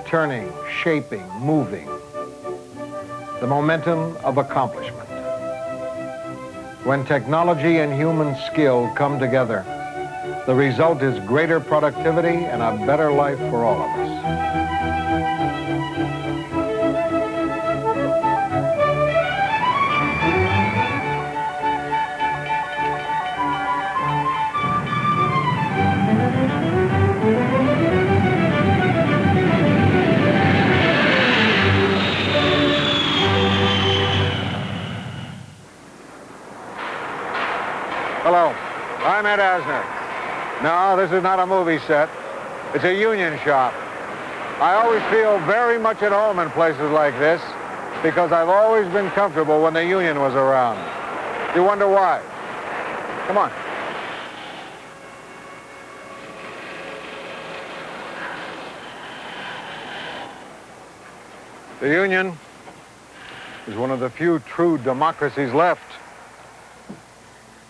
turning, shaping, moving. The momentum of accomplishment. When technology and human skill come together, the result is greater productivity and a better life for all of us. Hello, I'm Ed Asner. No, this is not a movie set. It's a union shop. I always feel very much at home in places like this because I've always been comfortable when the union was around. You wonder why? Come on. The union is one of the few true democracies left.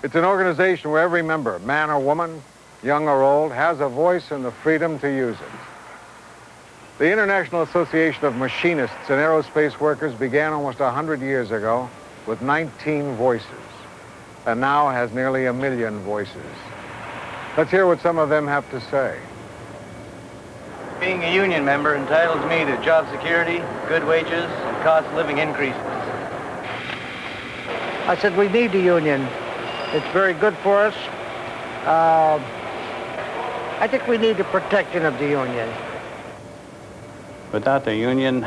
It's an organization where every member, man or woman, young or old, has a voice and the freedom to use it. The International Association of Machinists and Aerospace Workers began almost 100 years ago with 19 voices, and now has nearly 1 million voices. Let's hear what some of them have to say. Being a union member entitles me to job security, good wages, and cost of living increases. I said we need the union. It's very good for us. I think we need the protection of the union. Without the union,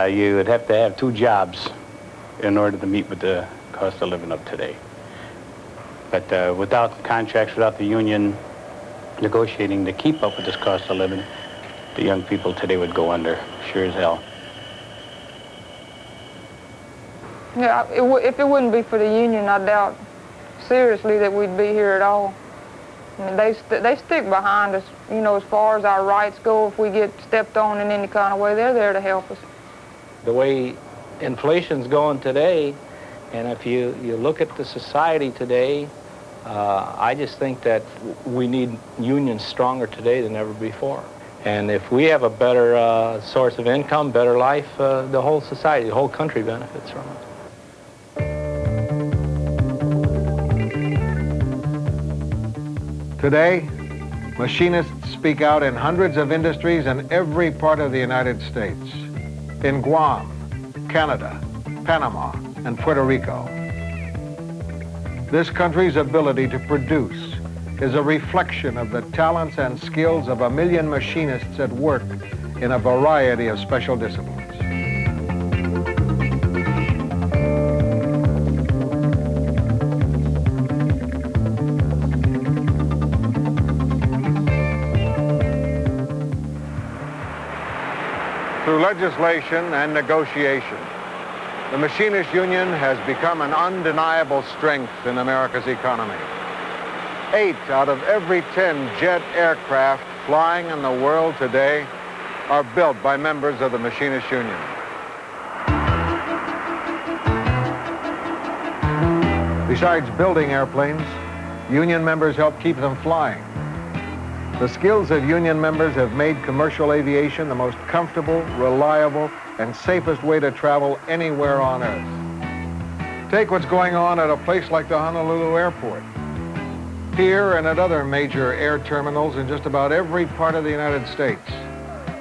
you would have to have 2 jobs in order to meet with the cost of living of today. But without contracts, without the union negotiating to keep up with this cost of living, the young people today would go under, sure as hell. Yeah, if it wouldn't be for the union, I doubt seriously that we'd be here at all. I mean, they stick behind us, you know, as far as our rights go. If we get stepped on in any kind of way, they're there to help us. The way inflation's going today, and if you look at the society today, I just think that we need unions stronger today than ever before. And if we have a better source of income, better life, the whole society, the whole country benefits from it. Today, machinists speak out in hundreds of industries in every part of the United States. In Guam, Canada, Panama, and Puerto Rico. This country's ability to produce is a reflection of the talents and skills of 1 million machinists at work in a variety of special disciplines. Through legislation and negotiation, the Machinist Union has become an undeniable strength in America's economy. 8 out of every 10 jet aircraft flying in the world today are built by members of the Machinist Union. Besides building airplanes, union members help keep them flying. The skills of union members have made commercial aviation the most comfortable, reliable, and safest way to travel anywhere on Earth. Take what's going on at a place like the Honolulu Airport. Here and at other major air terminals in just about every part of the United States,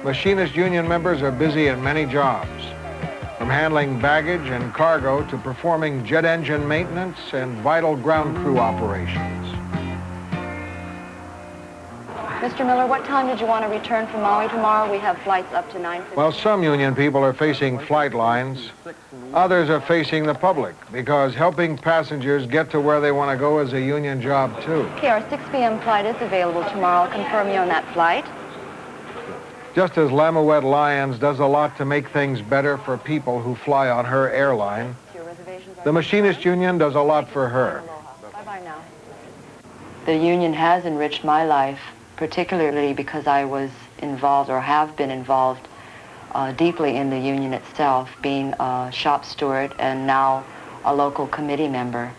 Machinist Union members are busy in many jobs, from handling baggage and cargo to performing jet engine maintenance and vital ground crew operations. Mr. Miller, what time did you want to return from Maui tomorrow? We have flights up to 9:50. Well, some union people are facing flight lines. Others are facing the public because helping passengers get to where they want to go is a union job, too. Okay, our 6 p.m. flight is available tomorrow. I'll confirm you on that flight. Just as Lamuette Lyons does a lot to make things better for people who fly on her airline, the Machinist Union does a lot for her. Bye-bye now. The union has enriched my life, particularly because I was involved or have been involved deeply in the union itself, being a shop steward and now a local committee member.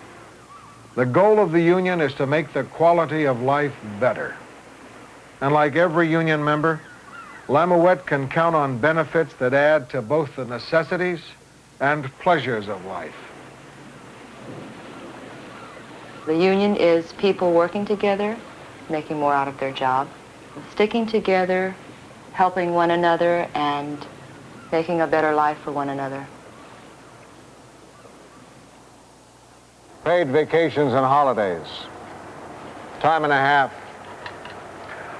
The goal of the union is to make the quality of life better. And like every union member, Lamouette can count on benefits that add to both the necessities and pleasures of life. The union is people working together, making more out of their job, sticking together, helping one another, and making a better life for one another. Paid vacations and holidays, time and a half,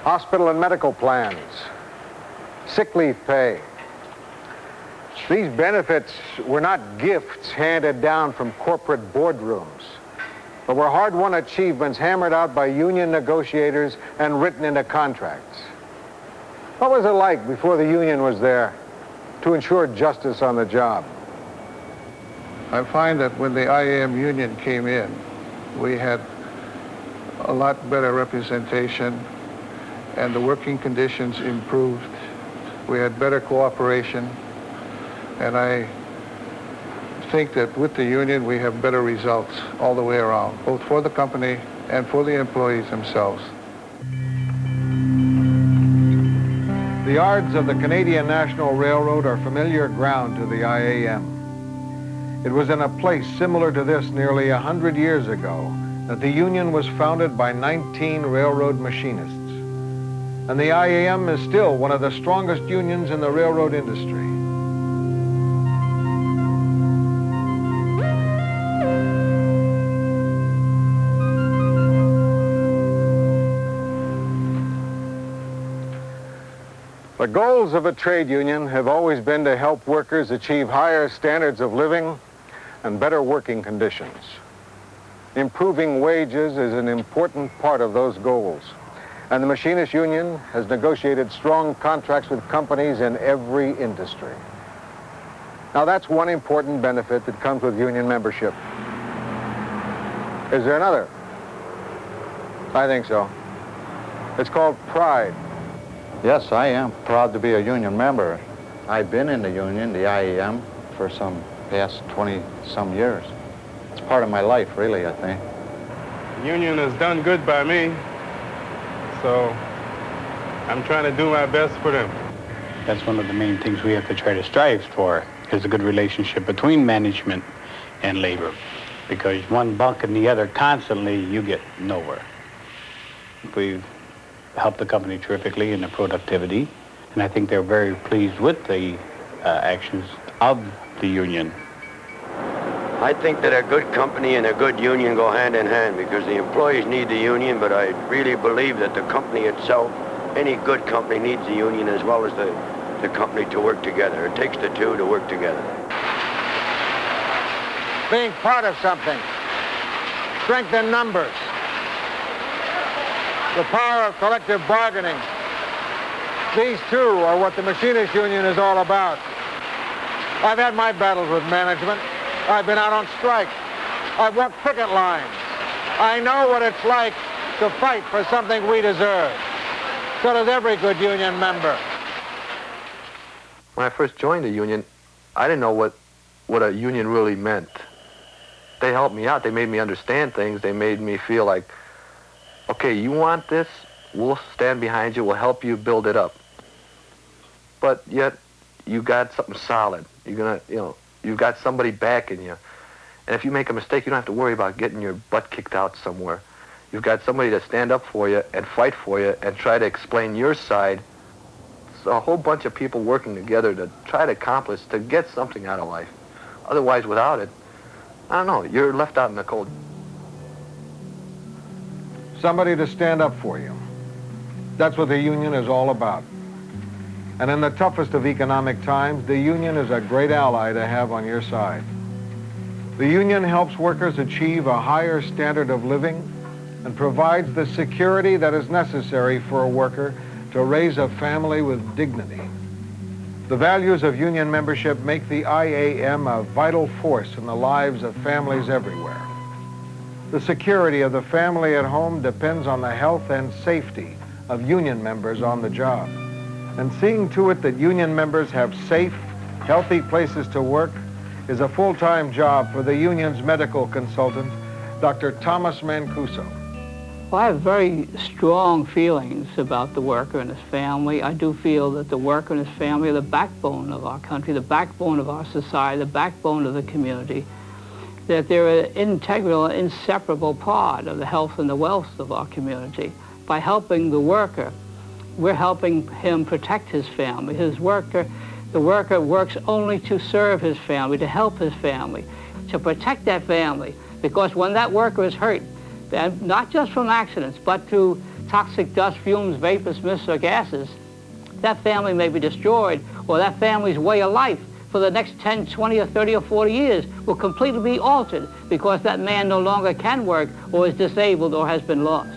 hospital and medical plans, sick leave pay. These benefits were not gifts handed down from corporate boardrooms, but were hard-won achievements hammered out by union negotiators and written into contracts. What was it like before the union was there to ensure justice on the job? I find that when the IAM Union came in, we had a lot better representation and the working conditions improved. We had better cooperation, and I think that with the union we have better results all the way around, both for the company and for the employees themselves. The yards of the Canadian National Railroad are familiar ground to the IAM. It was in a place similar to this nearly 100 years ago that the union was founded by 19 railroad machinists. And the IAM is still one of the strongest unions in the railroad industry. The goals of a trade union have always been to help workers achieve higher standards of living and better working conditions. Improving wages is an important part of those goals, and the Machinist Union has negotiated strong contracts with companies in every industry. Now, that's one important benefit that comes with union membership. Is there another? I think so. It's called pride. Yes, I am proud to be a union member. I've been in the union, the IAM, for some past 20-some years. It's part of my life, really, I think. The union has done good by me, so I'm trying to do my best for them. That's one of the main things we have to try to strive for, is a good relationship between management and labor. Because one bucking the other constantly, you get nowhere. We've helped the company terrifically in the productivity, and I think they're very pleased with the actions of the union. I think that a good company and a good union go hand in hand, because the employees need the union, but I really believe that the company itself, any good company, needs the union as well as the company to work together. It takes the two to work together. Being part of something, strength in numbers, the power of collective bargaining. These two are what the Machinist Union is all about. I've had my battles with management. I've been out on strike. I've walked picket lines. I know what it's like to fight for something we deserve. So does every good union member. When I first joined the union, I didn't know what a union really meant. They helped me out. They made me understand things. They made me feel like, okay, you want this? We'll stand behind you. We'll help you build it up. But yet, you got something solid. You've got somebody backing you. And if you make a mistake, you don't have to worry about getting your butt kicked out somewhere. You've got somebody to stand up for you and fight for you and try to explain your side. It's a whole bunch of people working together to try to accomplish, to get something out of life. Otherwise, without it, I don't know, you're left out in the cold. Somebody to stand up for you. That's what the union is all about. And in the toughest of economic times, the union is a great ally to have on your side. The union helps workers achieve a higher standard of living and provides the security that is necessary for a worker to raise a family with dignity. The values of union membership make the IAM a vital force in the lives of families everywhere. The security of the family at home depends on the health and safety of union members on the job. And seeing to it that union members have safe, healthy places to work is a full-time job for the union's medical consultant, Dr. Thomas Mancuso. Well, I have very strong feelings about the worker and his family. I do feel that the worker and his family are the backbone of our country, the backbone of our society, the backbone of the community, that they're an integral, inseparable part of the health and the wealth of our community. By helping the worker, we're helping him protect his family. The worker works only to serve his family, to help his family, to protect that family, because when that worker is hurt, and not just from accidents, but through toxic dust, fumes, vapors, mists, or gases, that family may be destroyed, or that family's way of life for the next 10, 20, or 30, or 40 years will completely be altered because that man no longer can work, or is disabled, or has been lost.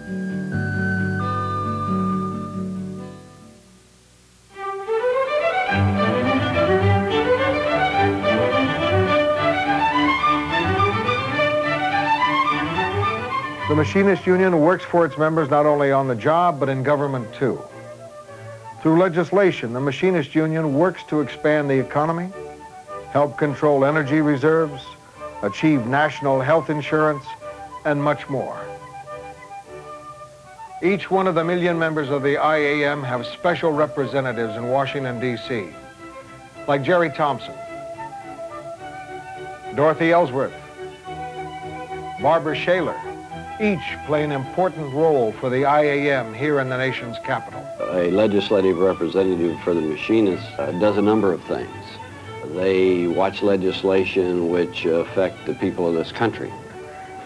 The Machinist Union works for its members not only on the job, but in government too. Through legislation, the Machinist Union works to expand the economy, help control energy reserves, achieve national health insurance, and much more. Each one of the million members of the IAM have special representatives in Washington, D.C., like Jerry Thompson, Dorothy Ellsworth, Barbara Shaler. Each play an important role for the IAM here in the nation's capital. A legislative representative for the machinists does a number of things. They watch legislation which affect the people of this country.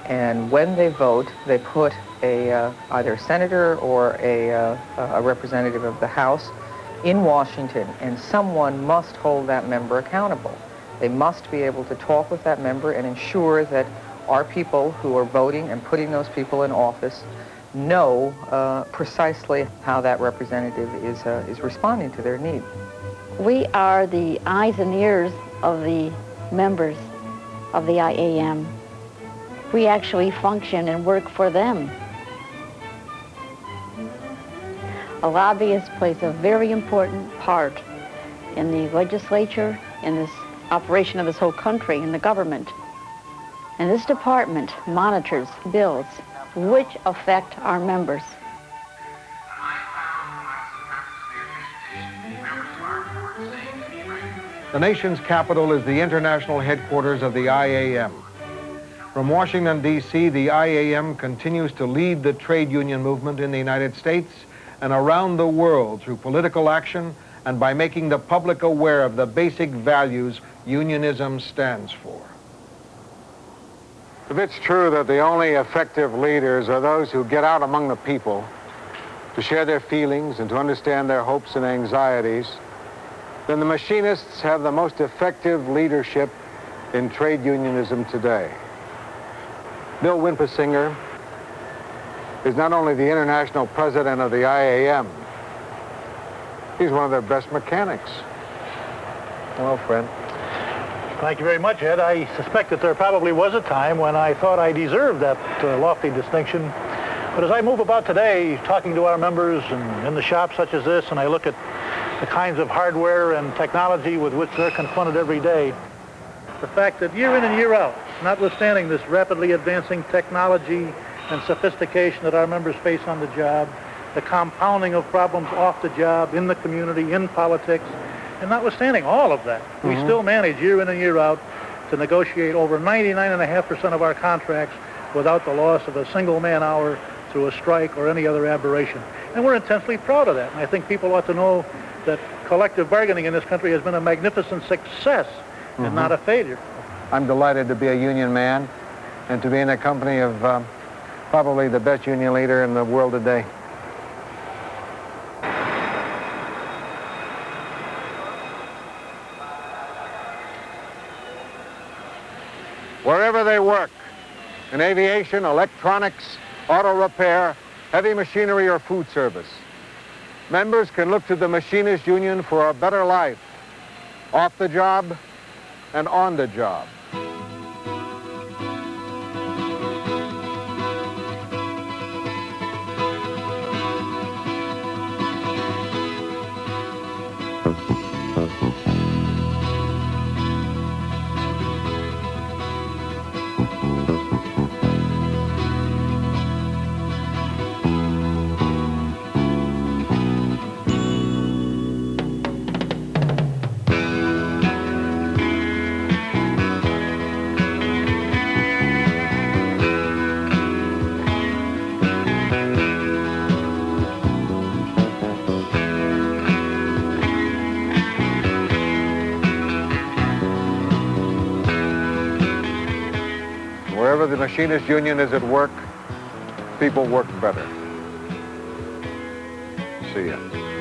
And when they vote, they put either a senator or a representative of the House in Washington, and someone must hold that member accountable. They must be able to talk with that member and ensure that our people who are voting and putting those people in office know precisely how that representative is responding to their needs. We are the eyes and ears of the members of the IAM. We actually function and work for them. A lobbyist plays a very important part in the legislature, in this operation of this whole country, in the government. And this department monitors bills which affect our members. The nation's capital is the international headquarters of the IAM. From Washington, D.C., the IAM continues to lead the trade union movement in the United States and around the world through political action and by making the public aware of the basic values unionism stands for. If it's true that the only effective leaders are those who get out among the people to share their feelings and to understand their hopes and anxieties, then the machinists have the most effective leadership in trade unionism today. Bill Wimpesinger is not only the international president of the IAM, he's one of their best mechanics. Hello, friend. Thank you very much, Ed. I suspect that there probably was a time when I thought I deserved that lofty distinction. But as I move about today, talking to our members and in the shops such as this, and I look at the kinds of hardware and technology with which they're confronted every day, the fact that year in and year out, notwithstanding this rapidly advancing technology and sophistication that our members face on the job, the compounding of problems off the job, in the community, in politics, and notwithstanding all of that, we still manage year in and year out to negotiate over 99.5% of our contracts without the loss of a single man-hour through a strike or any other aberration. And we're intensely proud of that. And I think people ought to know that collective bargaining in this country has been a magnificent success and not a failure. I'm delighted to be a union man and to be in the company of probably the best union leader in the world today. Wherever they work, in aviation, electronics, auto repair, heavy machinery, or food service, members can look to the Machinist Union for a better life, off the job and on the job. Wherever the machinist union is at work, people work better. See ya.